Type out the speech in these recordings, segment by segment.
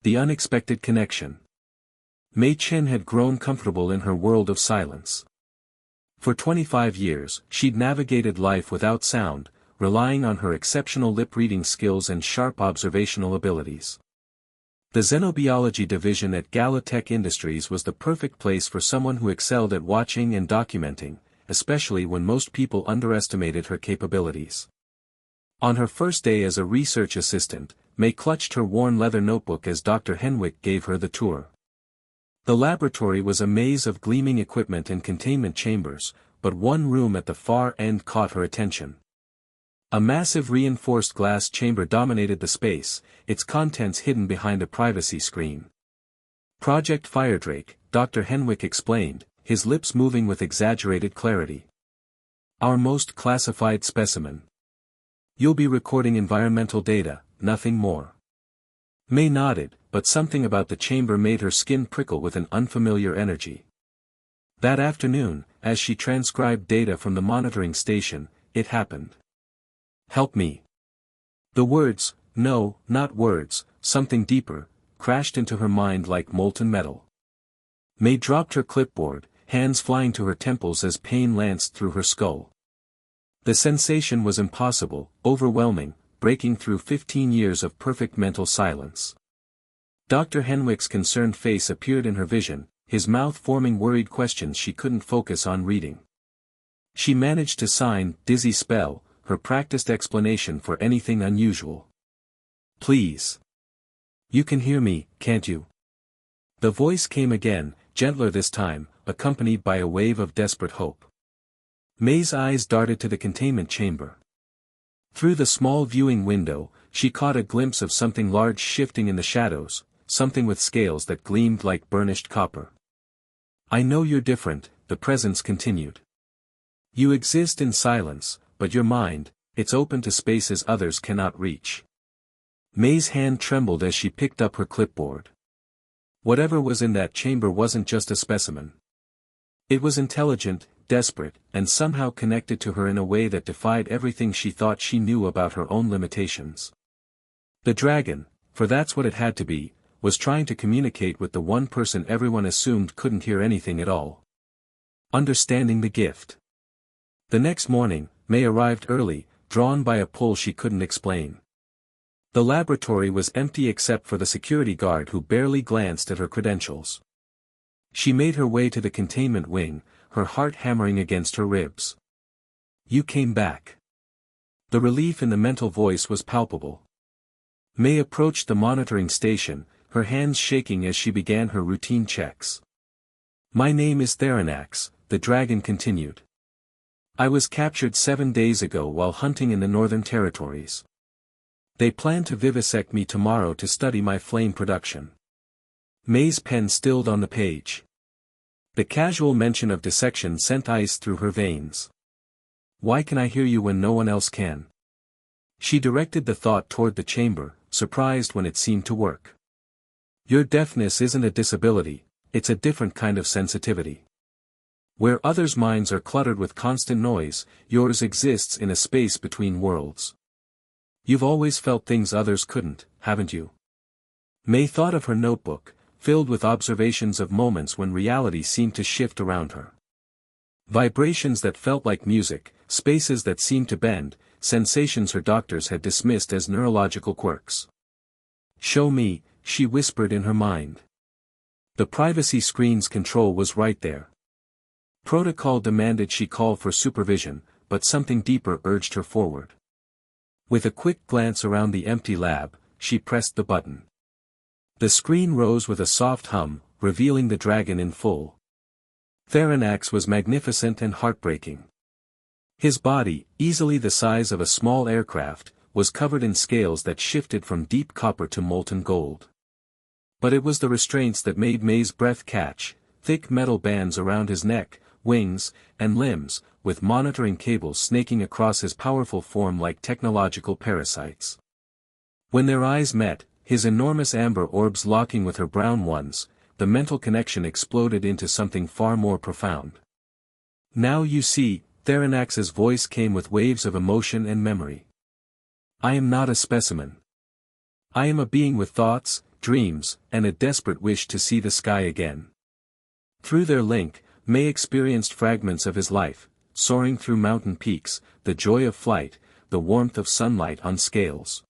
The unexpected connection. Mei Chen had grown comfortable in her world of silence. For 25 years, she'd navigated life without sound, relying on her exceptional lip-reading skills and sharp observational abilities. The Xenobiology division at Galatech Industries was the perfect place for someone who excelled at watching and documenting, especially when most people underestimated her capabilities. On her first day as a research assistant, Mei clutched her worn leather notebook as Dr. Henwick gave her the tour. The laboratory was a maze of gleaming equipment and containment chambers, but one room at the far end caught her attention. A massive reinforced glass chamber dominated the space, its contents hidden behind a privacy screen. Project Firedrake, Dr. Henwick explained, his lips moving with exaggerated clarity. Our most classified specimen. You'll be recording environmental data, nothing more. Mei nodded, but something about the chamber made her skin prickle with an unfamiliar energy. That afternoon, as she transcribed data from the monitoring station, it happened. Help me. The words, no, not words, something deeper, crashed into her mind like molten metal. Mei dropped her clipboard, hands flying to her temples as pain lanced through her skull. The sensation was impossible, overwhelming, breaking through 15 years of perfect mental silence. Dr. Henwick's concerned face appeared in her vision, his mouth forming worried questions she couldn't focus on reading. She managed to sign, Dizzy Spell, her practiced explanation for anything unusual. Please. You can hear me, can't you? The voice came again, gentler this time, accompanied by a wave of desperate hope. Mei's eyes darted to the containment chamber. Through the small viewing window, she caught a glimpse of something large shifting in the shadows, something with scales that gleamed like burnished copper. I know you're different, the presence continued. You exist in silence, but your mind, it's open to spaces others cannot reach. Mei's hand trembled as she picked up her clipboard. Whatever was in that chamber wasn't just a specimen. It was intelligent, desperate, and somehow connected to her in a way that defied everything she thought she knew about her own limitations. The dragon, for that's what it had to be, was trying to communicate with the one person everyone assumed couldn't hear anything at all. Understanding the gift. The next morning, Mei arrived early, drawn by a pull she couldn't explain. The laboratory was empty except for the security guard who barely glanced at her credentials. She made her way to the containment wing, her heart hammering against her ribs. You came back. The relief in the mental voice was palpable. Mei approached the monitoring station, her hands shaking as she began her routine checks. My name is Theronax, the dragon continued. I was captured 7 days ago while hunting in the Northern Territories. They plan to vivisect me tomorrow to study my flame production. Mei's pen stilled on the page. The casual mention of dissection sent ice through her veins. Why can I hear you when no one else can? She directed the thought toward the chamber, surprised when it seemed to work. Your deafness isn't a disability, it's a different kind of sensitivity. Where others' minds are cluttered with constant noise, yours exists in a space between worlds. You've always felt things others couldn't, haven't you? Mei thought of her notebook, filled with observations of moments when reality seemed to shift around her. Vibrations that felt like music, spaces that seemed to bend, sensations her doctors had dismissed as neurological quirks. Show me, she whispered in her mind. The privacy screen's control was right there. Protocol demanded she call for supervision, but something deeper urged her forward. With a quick glance around the empty lab, she pressed the button. The screen rose with a soft hum, revealing the dragon in full. Theronax was magnificent and heartbreaking. His body, easily the size of a small aircraft, was covered in scales that shifted from deep copper to molten gold. But it was the restraints that made Mei's breath catch, thick metal bands around his neck, wings, and limbs, with monitoring cables snaking across his powerful form like technological parasites. When their eyes met, his enormous amber orbs locking with her brown ones, the mental connection exploded into something far more profound. Now you see, Theronax's voice came with waves of emotion and memory. I am not a specimen. I am a being with thoughts, dreams, and a desperate wish to see the sky again. Through their link, May experienced fragments of his life, soaring through mountain peaks, the joy of flight, the warmth of sunlight on scales.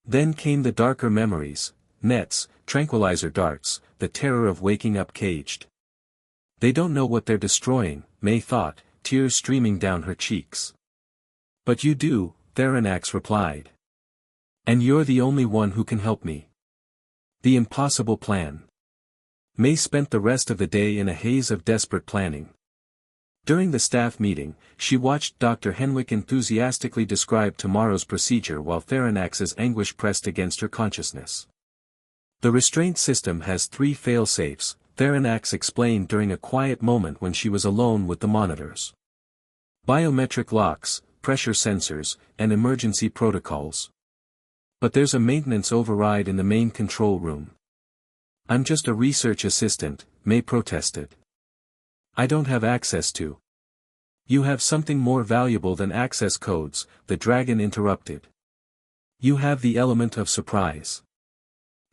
Then came the darker memories, nets, tranquilizer darts, the terror of waking up caged. They don't know what they're destroying, May thought, tears streaming down her cheeks. But you do, Theronax replied. And you're the only one who can help me. The impossible plan. May spent the rest of the day in a haze of desperate planning. During the staff meeting, she watched Dr. Henwick enthusiastically describe tomorrow's procedure while Theronax's anguish pressed against her consciousness. The restraint system has 3 fail-safes, Theronax explained during a quiet moment when she was alone with the monitors. Biometric locks, pressure sensors, and emergency protocols. But there's a maintenance override in the main control room. I'm just a research assistant, May protested. I don't have access to. You have something more valuable than access codes, the dragon interrupted. You have the element of surprise.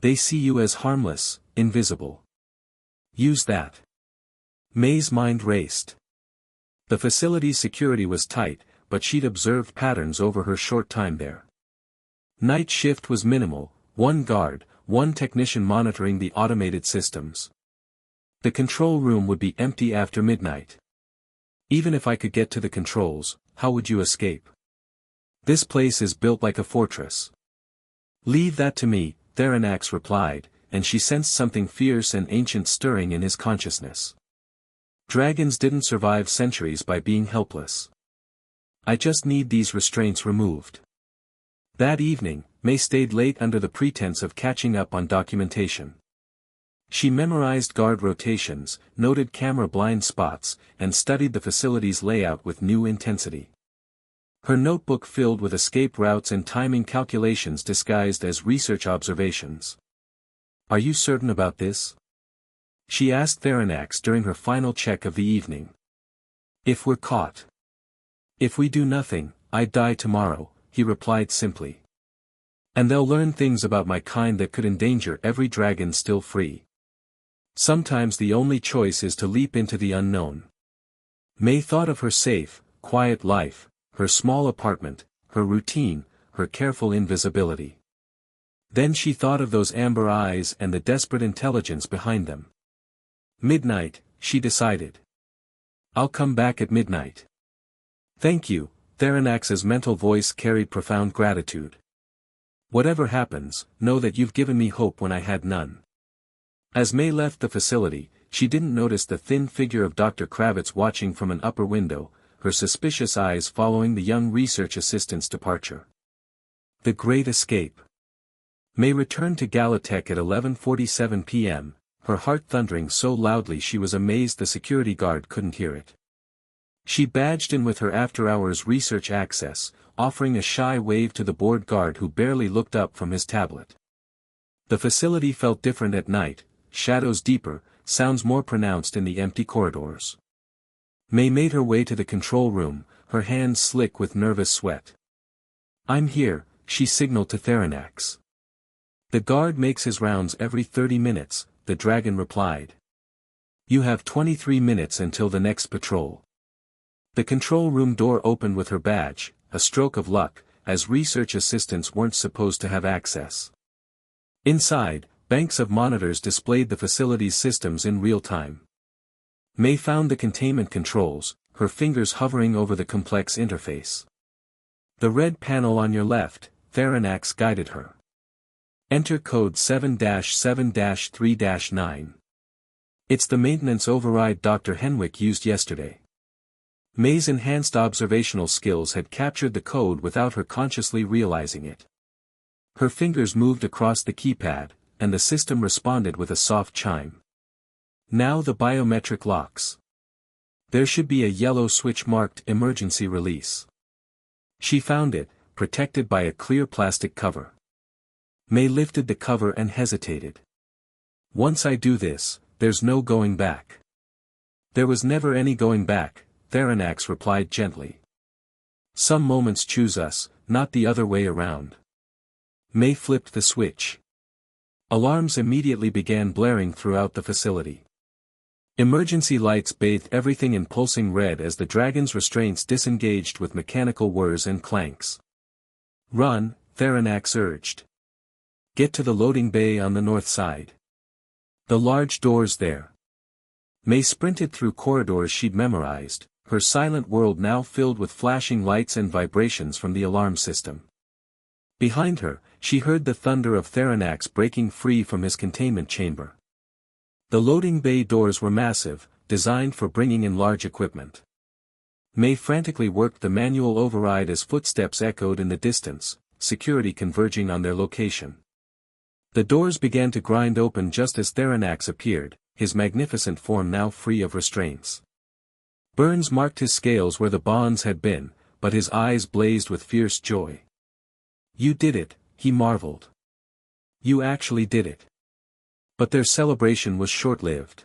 They see you as harmless, invisible. Use that. May's mind raced. The facility's security was tight, but she'd observed patterns over her short time there. Night shift was minimal, 1 guard, 1 technician monitoring the automated systems. The control room would be empty after midnight. Even if I could get to the controls, how would you escape? This place is built like a fortress. Leave that to me, Theronax replied, and she sensed something fierce and ancient stirring in his consciousness. Dragons didn't survive centuries by being helpless. I just need these restraints removed. That evening, May stayed late under the pretense of catching up on documentation. She memorized guard rotations, noted camera blind spots, and studied the facility's layout with new intensity. Her notebook filled with escape routes and timing calculations disguised as research observations. Are you certain about this? She asked Theronax during her final check of the evening. If we're caught. If we do nothing, I'd die tomorrow, he replied simply. And they'll learn things about my kind that could endanger every dragon still free. Sometimes the only choice is to leap into the unknown. May thought of her safe, quiet life, her small apartment, her routine, her careful invisibility. Then she thought of those amber eyes and the desperate intelligence behind them. Midnight, she decided. I'll come back at midnight. Thank you, Theronax's mental voice carried profound gratitude. Whatever happens, know that you've given me hope when I had none. As May left the facility, she didn't notice the thin figure of Dr. Kravitz watching from an upper window, her suspicious eyes following the young research assistant's departure. The Great Escape. May returned to Galatech at 11:47 p.m., her heart thundering so loudly she was amazed the security guard couldn't hear it. She badged in with her after-hours research access, offering a shy wave to the board guard who barely looked up from his tablet. The facility felt different at night, shadows deeper, sounds more pronounced in the empty corridors. May made her way to the control room, her hands slick with nervous sweat. I'm here, she signaled to Theronax. The guard makes his rounds every 30 minutes, the dragon replied. You have 23 minutes until the next patrol. The control room door opened with her badge, a stroke of luck, as research assistants weren't supposed to have access. Inside, banks of monitors displayed the facility's systems in real time. May found the containment controls, her fingers hovering over the complex interface. The red panel on your left, Theronax guided her. Enter code 7-7-3-9. It's the maintenance override Dr. Henwick used yesterday. May's enhanced observational skills had captured the code without her consciously realizing it. Her fingers moved across the keypad, and the system responded with a soft chime. Now the biometric locks. There should be a yellow switch marked emergency release. She found it, protected by a clear plastic cover. May lifted the cover and hesitated. Once I do this, there's no going back. There was never any going back, Theronax replied gently. Some moments choose us, not the other way around. May flipped the switch. Alarms immediately began blaring throughout the facility. Emergency lights bathed everything in pulsing red as the dragon's restraints disengaged with mechanical whirs and clanks. "Run," Theronax urged. "Get to the loading bay on the north side. The large doors there." May sprinted through corridors she'd memorized, her silent world now filled with flashing lights and vibrations from the alarm system. Behind her, she heard the thunder of Theronax breaking free from his containment chamber. The loading bay doors were massive, designed for bringing in large equipment. May frantically worked the manual override as footsteps echoed in the distance, security converging on their location. The doors began to grind open just as Theronax appeared, his magnificent form now free of restraints. Burns marked his scales where the bonds had been, but his eyes blazed with fierce joy. "You did it," he marveled. "You actually did it." But their celebration was short-lived.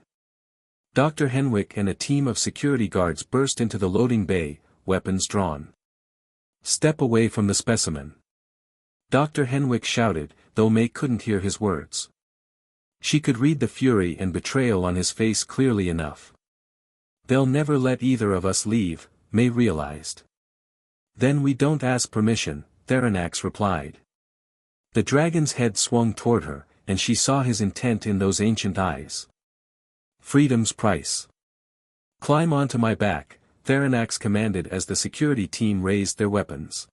Dr. Henwick and a team of security guards burst into the loading bay, weapons drawn. "Step away from the specimen," Dr. Henwick shouted, though May couldn't hear his words. She could read the fury and betrayal on his face clearly enough. "They'll never let either of us leave," May realized. "Then we don't ask permission," Theronax replied. The dragon's head swung toward her, and she saw his intent in those ancient eyes. "Freedom's price. Climb onto my back," Theronax commanded as the security team raised their weapons.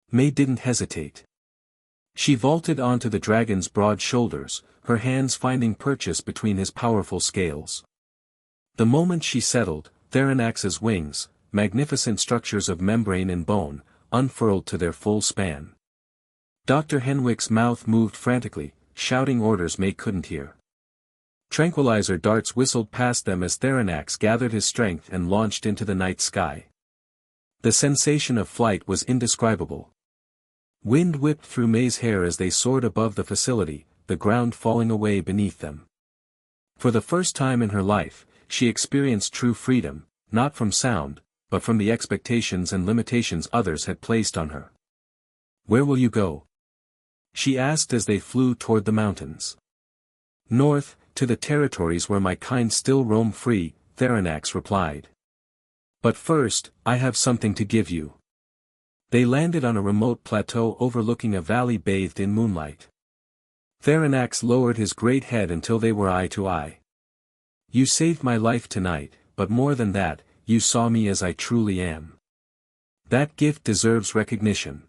May didn't hesitate. She vaulted onto the dragon's broad shoulders, her hands finding purchase between his powerful scales. The moment she settled, Theronax's wings, magnificent structures of membrane and bone, unfurled to their full span. Dr. Henwick's mouth moved frantically, shouting orders May couldn't hear. Tranquilizer darts whistled past them as Theronax gathered his strength and launched into the night sky. The sensation of flight was indescribable. Wind whipped through May's hair as they soared above the facility, the ground falling away beneath them. For the first time in her life, she experienced true freedom, not from sound, but from the expectations and limitations others had placed on her. "Where will you go?" she asked as they flew toward the mountains. "North, to the territories where my kind still roam free," Theronax replied. "But first, I have something to give you." They landed on a remote plateau overlooking a valley bathed in moonlight. Theronax lowered his great head until they were eye to eye. "You saved my life tonight, but more than that, you saw me as I truly am. That gift deserves recognition."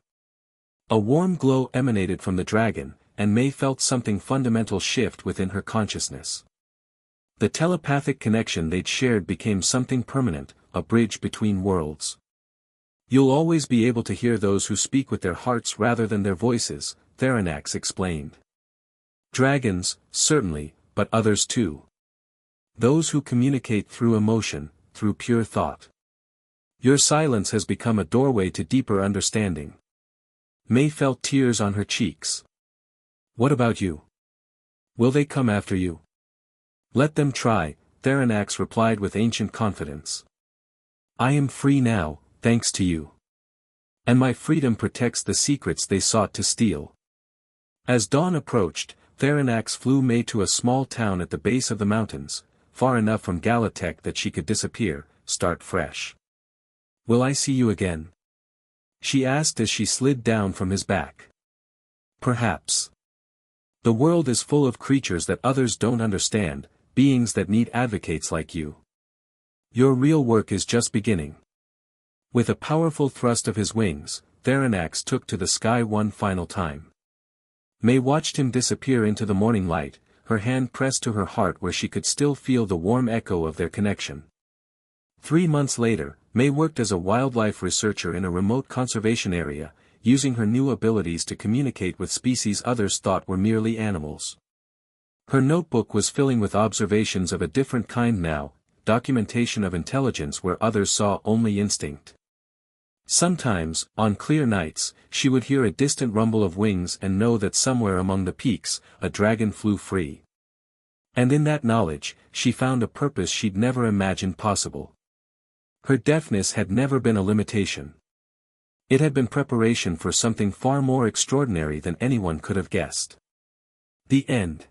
A warm glow emanated from the dragon, and May felt something fundamental shift within her consciousness. The telepathic connection they'd shared became something permanent, a bridge between worlds. "You'll always be able to hear those who speak with their hearts rather than their voices," Theronax explained. "Dragons, certainly, but others too. Those who communicate through emotion, through pure thought. Your silence has become a doorway to deeper understanding." May felt tears on her cheeks. "What about you? Will they come after you?" "Let them try," Theronax replied with ancient confidence. "I am free now, thanks to you. And my freedom protects the secrets they sought to steal." As dawn approached, Theronax flew May to a small town at the base of the mountains, far enough from Galatech that she could disappear, start fresh. "Will I see you again?" she asked as she slid down from his back. "Perhaps. The world is full of creatures that others don't understand, beings that need advocates like you. Your real work is just beginning." With a powerful thrust of his wings, Theronax took to the sky one final time. May watched him disappear into the morning light, her hand pressed to her heart where she could still feel the warm echo of their connection. 3 months later, May worked as a wildlife researcher in a remote conservation area, using her new abilities to communicate with species others thought were merely animals. Her notebook was filling with observations of a different kind now, documentation of intelligence where others saw only instinct. Sometimes, on clear nights, she would hear a distant rumble of wings and know that somewhere among the peaks, a dragon flew free. And in that knowledge, she found a purpose she'd never imagined possible. Her deafness had never been a limitation. It had been preparation for something far more extraordinary than anyone could have guessed. The end.